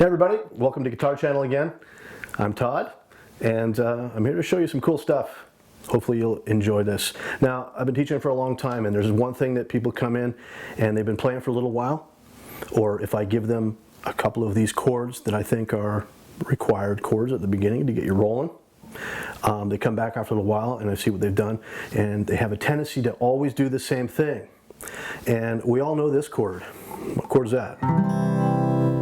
Hey everybody, welcome to GuitarChannel again. I'm Todd, and I'm here to show you some cool stuff. Hopefully you'll enjoy this. Now, I've been teaching for a long time, and there's one thing that people come in and they've been playing for a little while, or if I give them a couple of these chords that I think are required chords at the beginning to get you rolling, they come back after a little while and I see what they've done, and they have a tendency to always do the same thing. And we all know this chord. What chord is that?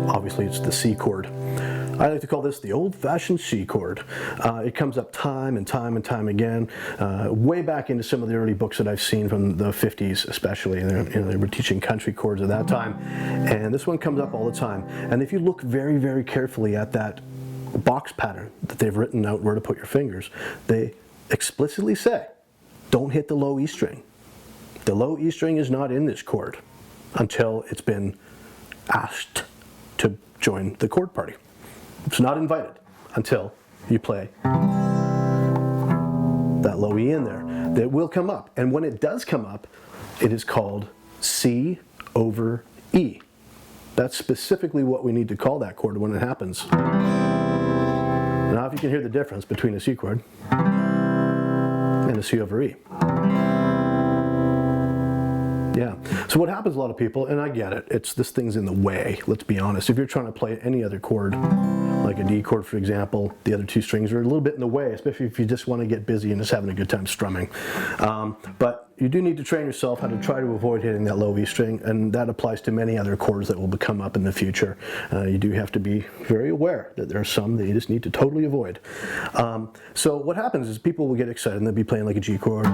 Obviously it's the C chord. I like to call this the old-fashioned C chord. It comes up time and time again, way back into some of the early books that I've seen from the 50s especially. They were teaching country chords at that time, and this one comes up all the time. And if you look very carefully at that box pattern that they've written out where to put your fingers, they explicitly say, don't hit the low E string. The low E string is not in this chord until it's been asked to join the chord party. It's not invited until you play that low E in there. That will come up, and when it does come up, it is called C over E. That's specifically what we need to call that chord when it happens. Now if you can hear the difference between a C chord and a C over E. Yeah, so what happens a lot of people, and I get it, this thing's in the way, let's be honest. If you're trying to play any other chord, like a D chord for example, the other two strings are a little bit in the way, especially if you just want to get busy and just having a good time strumming. But you do need to train yourself how to try to avoid hitting that low E string, and that applies to many other chords that will come up in the future. You do have to be very aware that there are some that you just need to totally avoid. So what happens is people will get excited and they'll be playing like a G chord.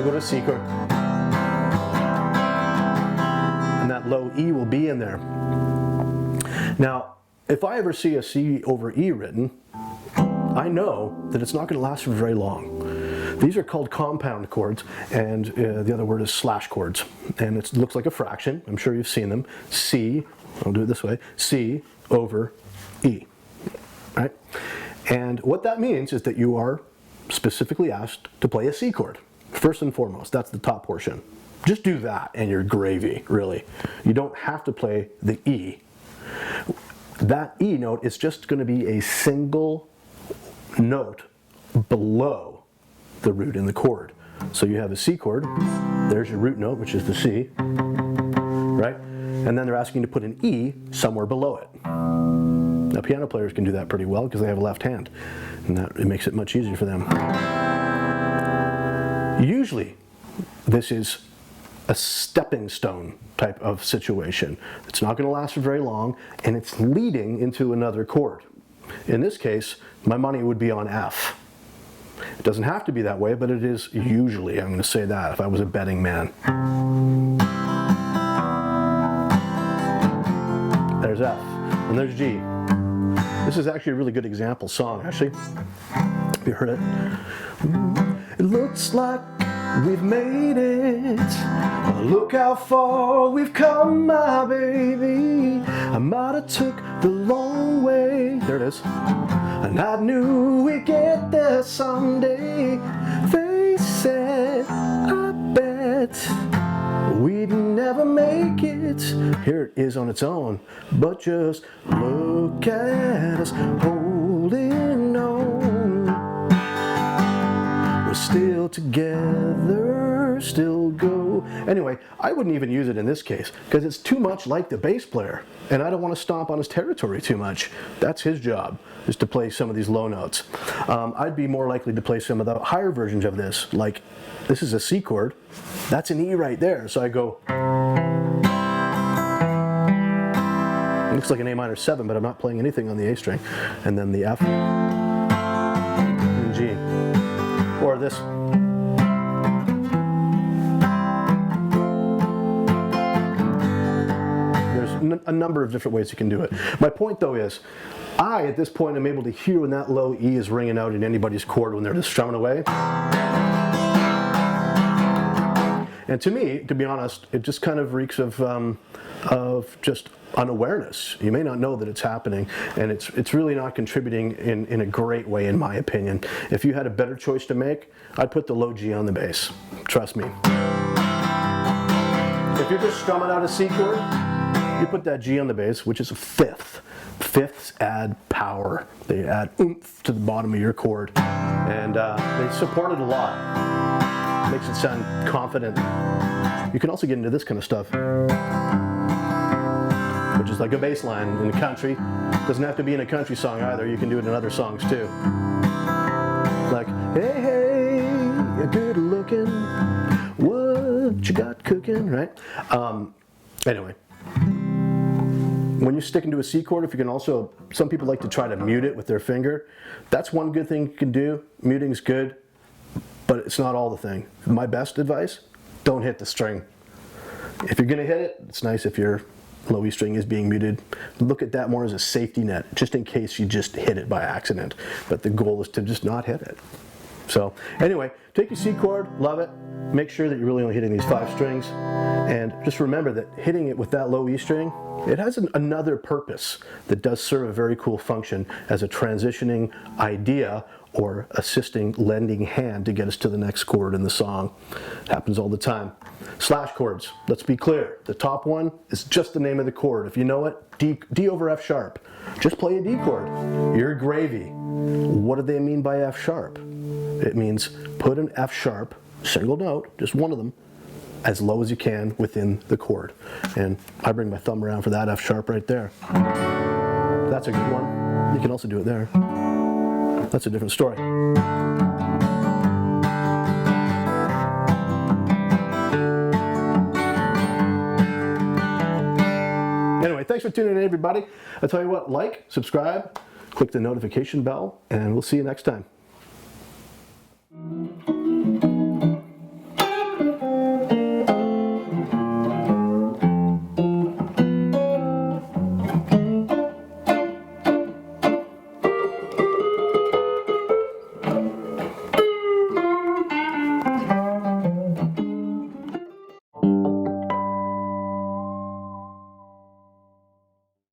Go to C chord, and that low E will be in there. Now, if I ever see a C over E written, I know that it's not going to last for very long. These are called compound chords, and the other word is slash chords, and it looks like a fraction. I'm sure you've seen them. C, I'll do it this way, C over E, right? And what that means is that you are specifically asked to play a C chord. First and foremost, that's the top portion. Just do that and you're gravy, really. You don't have to play the E. That E note is just going to be a single note below the root in the chord. So you have a C chord, there's your root note, which is the C, right? And then they're asking you to put an E somewhere below it. Now piano players can do that pretty well because they have a left hand, and it makes it much easier for them. Usually, this is a stepping stone type of situation. It's not going to last for very long, and it's leading into another chord. In this case, my money would be on F. It doesn't have to be that way, but it is usually. I'm going to say that if I was a betting man. There's F, and there's G. This is actually a really good example song, actually. Have you heard it? It looks like we've made it. Look how far we've come, my baby. I might have took the long way. There it is. And I knew we'd get there someday. They said, I bet we'd never make it. Here it is on its own. But just look at us holding on. We're still together, still go. Anyway, I wouldn't even use it in this case because it's too much like the bass player, and I don't want to stomp on his territory too much. That's his job, is to play some of these low notes. I'd be more likely to play some of the higher versions of this, like this is a C chord, that's an E right there, so I go. It looks like an A minor 7, but I'm not playing anything on the A string, and then the F and G. Or this. There's a number of different ways you can do it. My point though is, at this point, am able to hear when that low E is ringing out in anybody's chord when they're just strumming away. And to me, to be honest, it just kind of reeks of just unawareness. You may not know that it's happening, and it's really not contributing in a great way, in my opinion. If you had a better choice to make, I'd put the low G on the bass. Trust me. If you're just strumming out a C chord, you put that G on the bass, which is a fifth. Fifths add power. They add oomph to the bottom of your chord. And they support it a lot. Makes it sound confident. You can also get into this kind of stuff, which is like a bass line in country. Doesn't have to be in a country song either. You can do it in other songs too. Like, hey, hey, you're good looking. What you got cooking, right? Anyway. When you stick into a C chord, if you can also, some people like to try to mute it with their finger. That's one good thing you can do. Muting's good, but it's not all the thing. My best advice, don't hit the string. If you're gonna hit it, it's nice if your low E string is being muted. Look at that more as a safety net, just in case you just hit it by accident. But the goal is to just not hit it. So anyway, take your C chord, love it. Make sure that you're really only hitting these 5 strings. And just remember that hitting it with that low E string, it has another purpose that does serve a very cool function as a transitioning idea or assisting, lending hand to get us to the next chord in the song. It happens all the time. Slash chords, let's be clear. The top one is just the name of the chord. If you know it, D over F sharp. Just play a D chord. You're gravy. What do they mean by F sharp? It means put an F sharp, single note, just one of them, as low as you can within the chord. And I bring my thumb around for that F sharp right there. That's a good one. You can also do it there. That's a different story. Anyway, thanks for tuning in, everybody. I'll tell you what, like, subscribe, click the notification bell, and we'll see you next time.